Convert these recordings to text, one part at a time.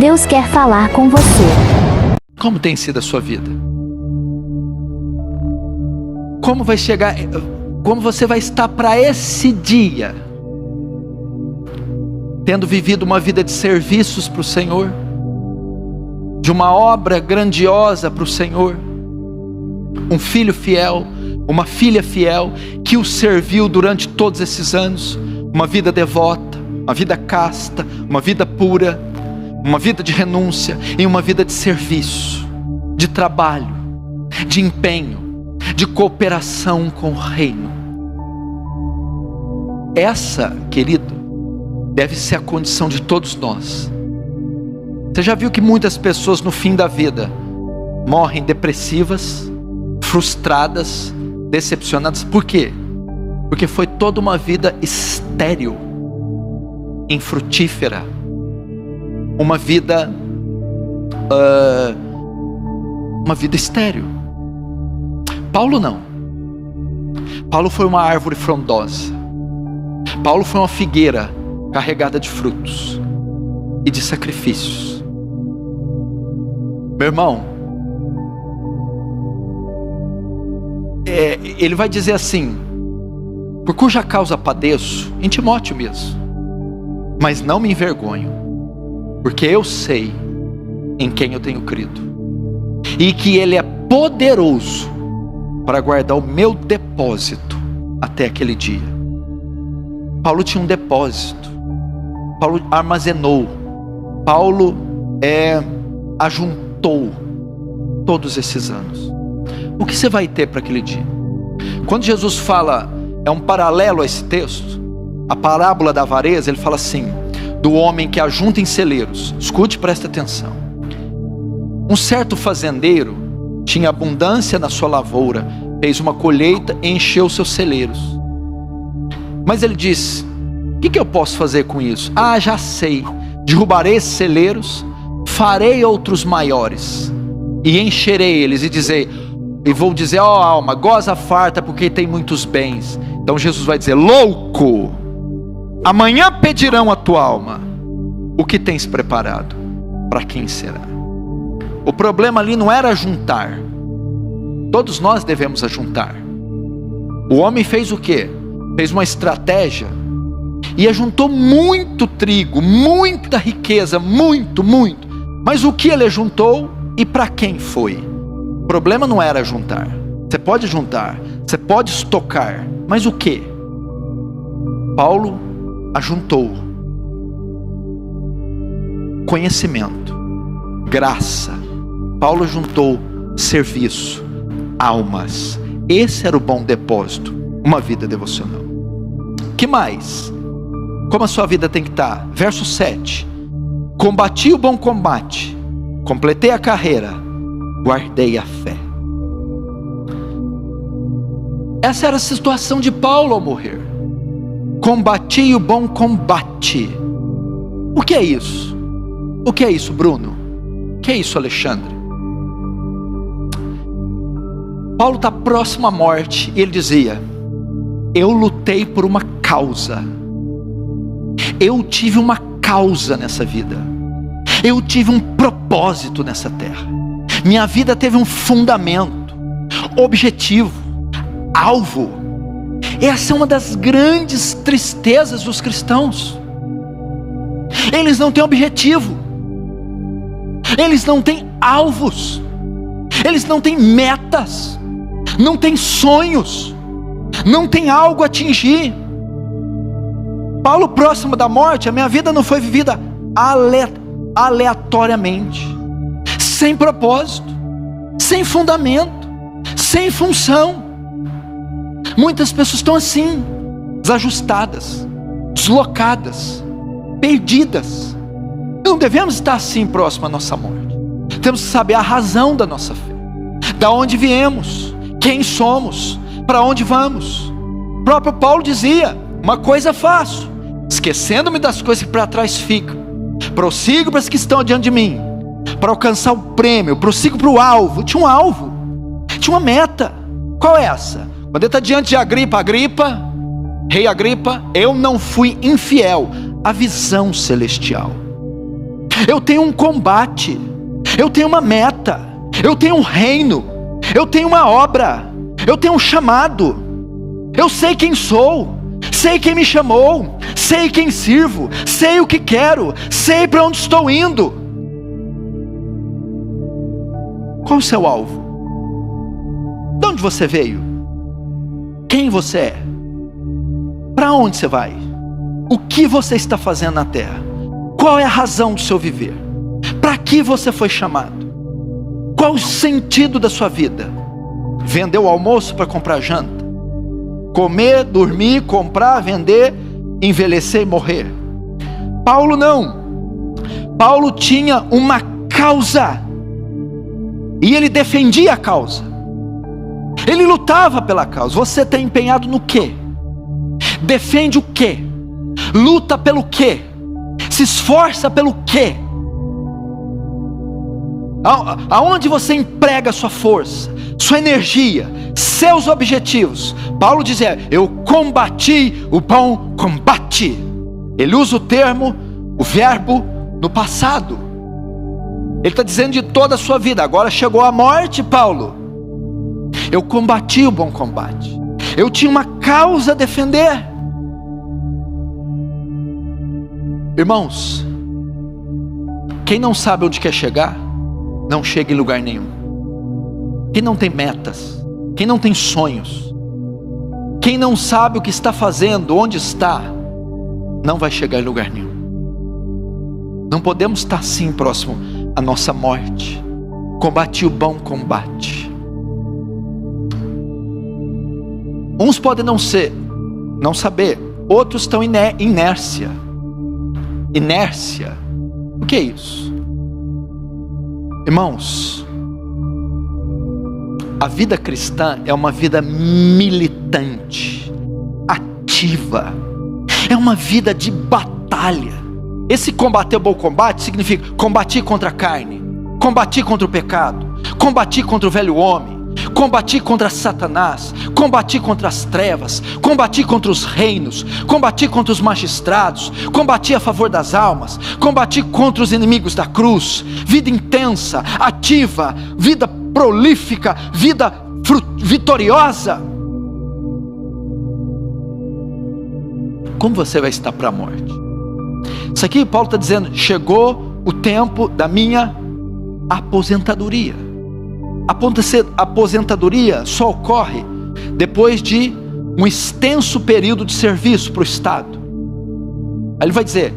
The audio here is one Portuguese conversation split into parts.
Deus quer falar com você. Como tem sido a sua vida? Como vai chegar, como você vai estar para esse dia? Tendo vivido uma vida de serviços para o Senhor, de uma obra grandiosa para o Senhor, um filho fiel, uma filha fiel, que o serviu durante todos esses anos, uma vida devota, uma vida casta, uma vida pura, uma vida de renúncia, e uma vida de serviço, de trabalho, de empenho, de cooperação com o reino. Essa, querido, deve ser a condição de todos nós. Você já viu que muitas pessoas no fim da vida morrem depressivas, frustradas, decepcionadas? Por quê? Porque foi toda uma vida estéril, infrutífera, uma vida estéril. Paulo não. Paulo foi uma árvore frondosa. Paulo foi uma figueira carregada de frutos e de sacrifícios. Meu irmão, ele vai dizer assim: por cuja causa padeço, em Timóteo mesmo, mas não me envergonho, porque eu sei em quem eu tenho crido, e que Ele é poderoso para guardar o meu depósito até aquele dia. Paulo tinha um depósito, Paulo armazenou, Paulo ajuntou todos esses anos. O que você vai ter para aquele dia? Quando Jesus fala, é um paralelo a esse texto, a parábola da avareza, ele fala assim, do homem que ajunta em celeiros. Escute, presta atenção. Um certo fazendeiro tinha abundância na sua lavoura, fez uma colheita e encheu seus celeiros. Mas ele disse: o que eu posso fazer com isso? Ah, já sei, derrubarei esses celeiros, farei outros maiores, e encherei eles, e vou dizer, ó alma, goza farta, porque tem muitos bens. Então Jesus vai dizer: louco, amanhã pedirão a tua alma, o que tens preparado, para quem será? O problema ali não era juntar. Todos nós devemos ajuntar. O homem fez o quê? Fez uma estratégia e ajuntou muito trigo, muita riqueza, muito. Mas o que ele ajuntou e para quem foi? O problema não era juntar. Você pode juntar, você pode estocar, mas o que? Paulo ajuntou conhecimento, graça. Paulo juntou serviço, almas. Esse era o bom depósito, uma vida devocional. Que mais? Como a sua vida tem que estar? Verso 7. Combati o bom combate, completei a carreira, guardei a fé. Essa era a situação de Paulo ao morrer. Combati o bom combate. O que é isso? O que é isso, Bruno? O que é isso, Alexandre? Paulo está próximo à morte e ele dizia: eu lutei por uma causa. Eu tive uma causa nessa vida. Eu tive um propósito nessa terra. Minha vida teve um fundamento, objetivo, alvo. Essa é uma das grandes tristezas dos cristãos. Eles não têm objetivo. Eles não têm alvos. Eles não têm metas. Não têm sonhos. Não tem algo a atingir. Paulo, próximo da morte, a minha vida não foi vivida aleatoriamente, sem propósito, sem fundamento, sem função. Muitas pessoas estão assim, desajustadas, deslocadas, perdidas. Não devemos estar assim próximo à nossa morte. Temos que saber a razão da nossa fé, da onde viemos, quem somos, para onde vamos. O próprio Paulo dizia: uma coisa faço, esquecendo-me das coisas que para trás ficam, prossigo para as que estão diante de mim, para alcançar o prêmio, prossigo para o alvo. Tinha um alvo, tinha uma meta. Qual é essa? Quando ele está diante de Agripa, rei Agripa, eu não fui infiel à visão celestial. Eu tenho um combate, eu tenho uma meta, eu tenho um reino, eu tenho uma obra, eu tenho um chamado. Eu sei quem sou, sei quem me chamou, sei quem sirvo, sei o que quero, sei para onde estou indo. Qual o seu alvo? De onde você veio? Quem você é? Para onde você vai? O que você está fazendo na terra? Qual é a razão do seu viver? Para que você foi chamado? Qual o sentido da sua vida? Vender o almoço para comprar janta? Comer, dormir, comprar, vender, envelhecer e morrer? Paulo não. Paulo tinha uma causa. E ele defendia a causa. Ele lutava pela causa. Você está empenhado no quê? Defende o quê? Luta pelo quê? Se esforça pelo quê? Aonde você emprega a sua força, sua energia, seus objetivos? Paulo dizia: eu combati o bom combate. Ele usa o verbo no passado. Ele está dizendo de toda a sua vida. Agora chegou a morte, Paulo. Eu combati o bom combate. Eu tinha uma causa a defender. Irmãos, quem não sabe onde quer chegar, não chega em lugar nenhum. Quem não tem metas, quem não tem sonhos, quem não sabe o que está fazendo, onde está, não vai chegar em lugar nenhum. Não podemos estar assim próximo à nossa morte. Combati o bom combate. Uns podem não saber, outros estão em inércia. Inércia, o que é isso? Irmãos, a vida cristã é uma vida militante, ativa, é uma vida de batalha. Esse combater o bom combate significa combater contra a carne, combater contra o pecado, combater contra o velho homem, combati contra Satanás, combati contra as trevas, combati contra os reinos, combati contra os magistrados, combati a favor das almas, combati contra os inimigos da cruz. Vida intensa, ativa, vida prolífica, vida vitoriosa. Como você vai estar para a morte? Isso aqui Paulo está dizendo: chegou o tempo da minha aposentadoria. A aposentadoria só ocorre depois de um extenso período de serviço para o Estado. Aí ele vai dizer: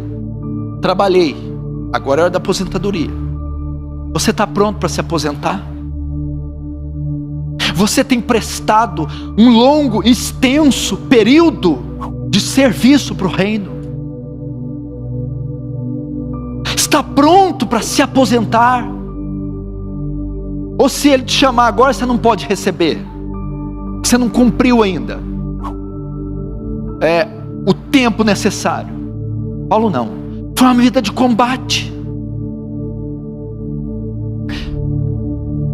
trabalhei, agora é hora da aposentadoria. Você está pronto para se aposentar? Você tem prestado um longo, extenso período de serviço para o reino? Está pronto para se aposentar? Ou se ele te chamar agora, você não pode receber, você não cumpriu ainda o tempo necessário? Paulo não. Foi uma vida de combate.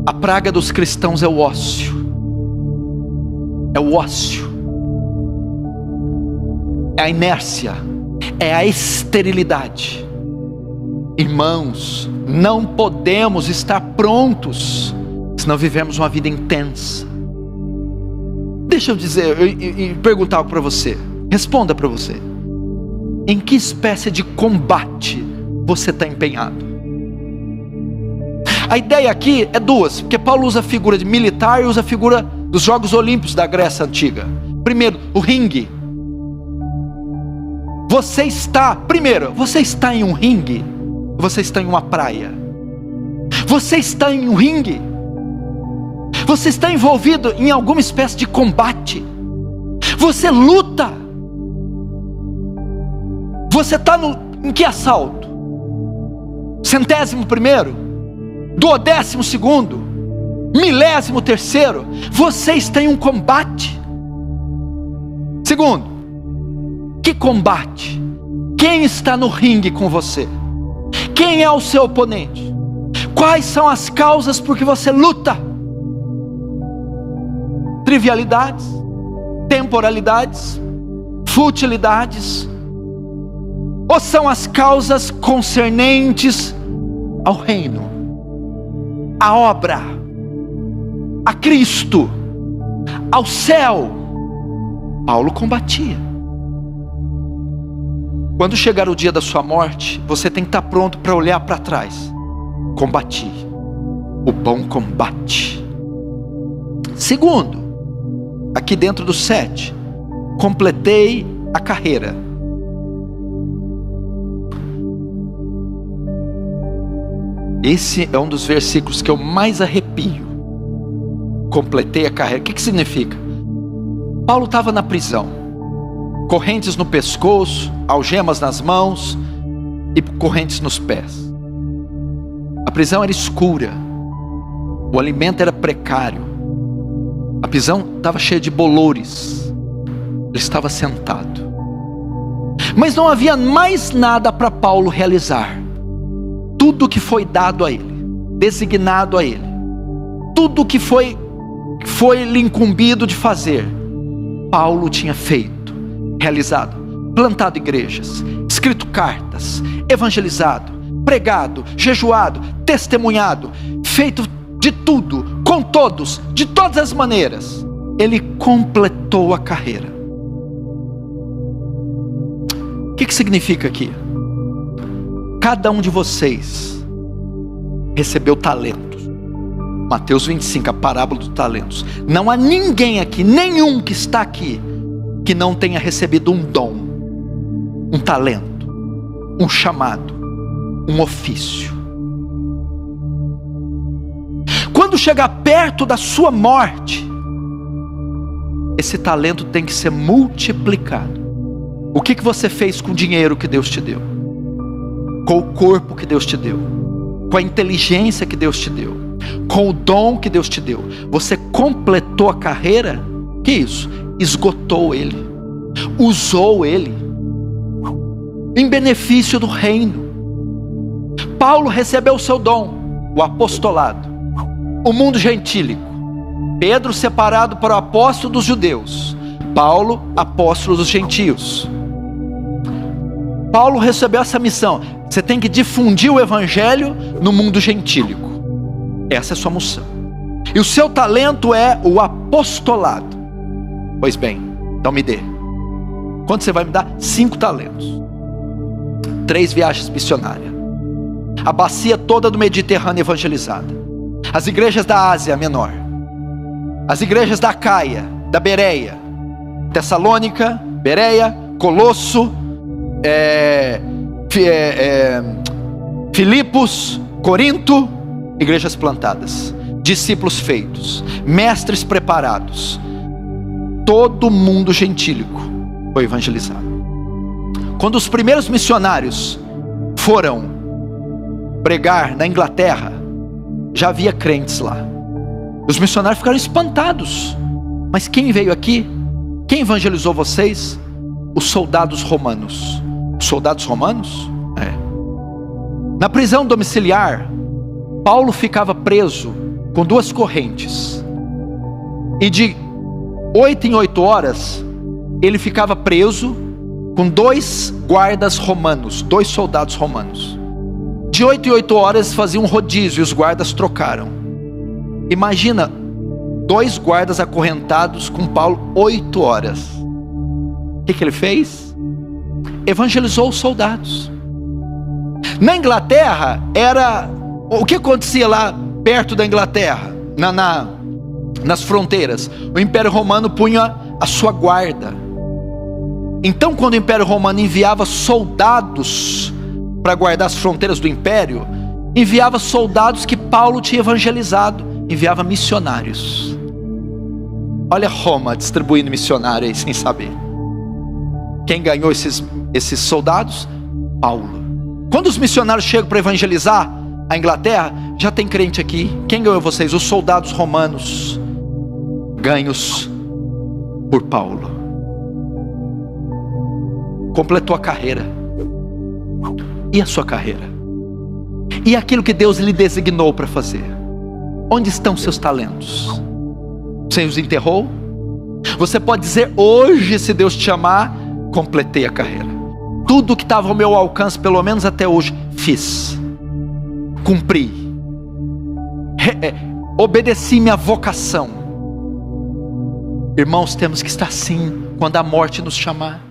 A praga dos cristãos é o ócio. É o ócio. É a inércia. É a esterilidade. Irmãos, não podemos estar prontos se não vivemos uma vida intensa. Deixa eu dizer e perguntar algo para você. Responda para você. Em que espécie de combate você está empenhado? A ideia aqui é duas, porque Paulo usa a figura de militar e usa a figura dos Jogos Olímpicos da Grécia Antiga. Primeiro, o ringue. Você está em um ringue? Você está em uma praia? Você está em um ringue? Você está envolvido em alguma espécie de combate? Você luta? Você está em que assalto? 100º? 12º? 1003º? Você está em um combate? Segundo, que combate? Quem está no ringue com você? Quem é o seu oponente? Quais são as causas por que você luta? Trivialidades, temporalidades, futilidades? Ou são as causas concernentes ao reino, à obra, a Cristo, ao céu, Paulo combatia. Quando chegar o dia da sua morte, você tem que estar pronto para olhar para trás. Combati o bom combate. Segundo, aqui dentro do 7, completei a carreira. Esse é um dos versículos que eu mais arrepio. Completei a carreira. O que significa? Paulo estava na prisão, correntes no pescoço, algemas nas mãos e correntes nos pés. A prisão era escura, o alimento era precário, a prisão estava cheia de bolores. Ele estava sentado, mas não havia mais nada para Paulo realizar. Tudo que foi dado a ele, designado a ele, tudo que foi lhe incumbido de fazer, Paulo tinha feito, realizado. Plantado igrejas, escrito cartas, evangelizado, pregado, jejuado, testemunhado, feito de tudo, com todos, de todas as maneiras. Ele completou a carreira. O que significa aqui? Cada um de vocês recebeu talentos. Mateus 25, a parábola dos talentos. Não há ninguém aqui, nenhum que está aqui, que não tenha recebido um dom, um talento, um chamado, um ofício. Quando chegar perto da sua morte, esse talento tem que ser multiplicado. O que você fez com o dinheiro que Deus te deu? Com o corpo que Deus te deu? Com a inteligência que Deus te deu? Com o dom que Deus te deu? Você completou a carreira? Que isso? Esgotou ele, usou ele em benefício do reino. Paulo recebeu o seu dom, o apostolado, o mundo gentílico. Pedro separado para o apóstolo dos judeus, Paulo apóstolo dos gentios. Paulo recebeu essa missão. Você tem que difundir o evangelho no mundo gentílico. Essa é a sua missão. E o seu talento é o apostolado. Pois bem, então me dê. Quanto você vai me dar? 5 talentos. 3 viagens missionárias. A bacia toda do Mediterrâneo evangelizada. As igrejas da Ásia Menor. As igrejas da Acaia, da Bereia, Tessalônica, Bereia, Colosso, Filipos, Corinto, igrejas plantadas, discípulos feitos, mestres preparados. Todo mundo gentílico foi evangelizado. Quando os primeiros missionários foram pregar na Inglaterra, já havia crentes lá. Os missionários ficaram espantados. Mas quem veio aqui? Quem evangelizou vocês? Os soldados romanos. Os soldados romanos? Na prisão domiciliar, Paulo ficava preso com 2 correntes. E de 8 em 8 horas, ele ficava preso com 2 guardas romanos, 2 soldados romanos. De 8 em 8 horas faziam um rodízio e os guardas trocaram. Imagina, 2 guardas acorrentados com Paulo 8 horas. O que ele fez? Evangelizou os soldados. Na Inglaterra, o que acontecia lá perto da Inglaterra? Nas fronteiras, o Império Romano punha a sua guarda. Então, quando o Império Romano enviava soldados para guardar as fronteiras do Império, enviava soldados que Paulo tinha evangelizado, enviava missionários. Olha Roma distribuindo missionário aí sem saber. Quem ganhou esses soldados? Paulo. Quando os missionários chegam para evangelizar a Inglaterra, já tem crente aqui. Quem ganhou vocês? Os soldados romanos, ganhos por Paulo. Completou a carreira. E a sua carreira? E aquilo que Deus lhe designou para fazer? Onde estão seus talentos? Você os enterrou? Você pode dizer hoje, se Deus te chamar, completei a carreira. Tudo que estava ao meu alcance, pelo menos até hoje, fiz. cumpri, obedeci minha vocação. Irmãos, temos que estar assim quando a morte nos chamar.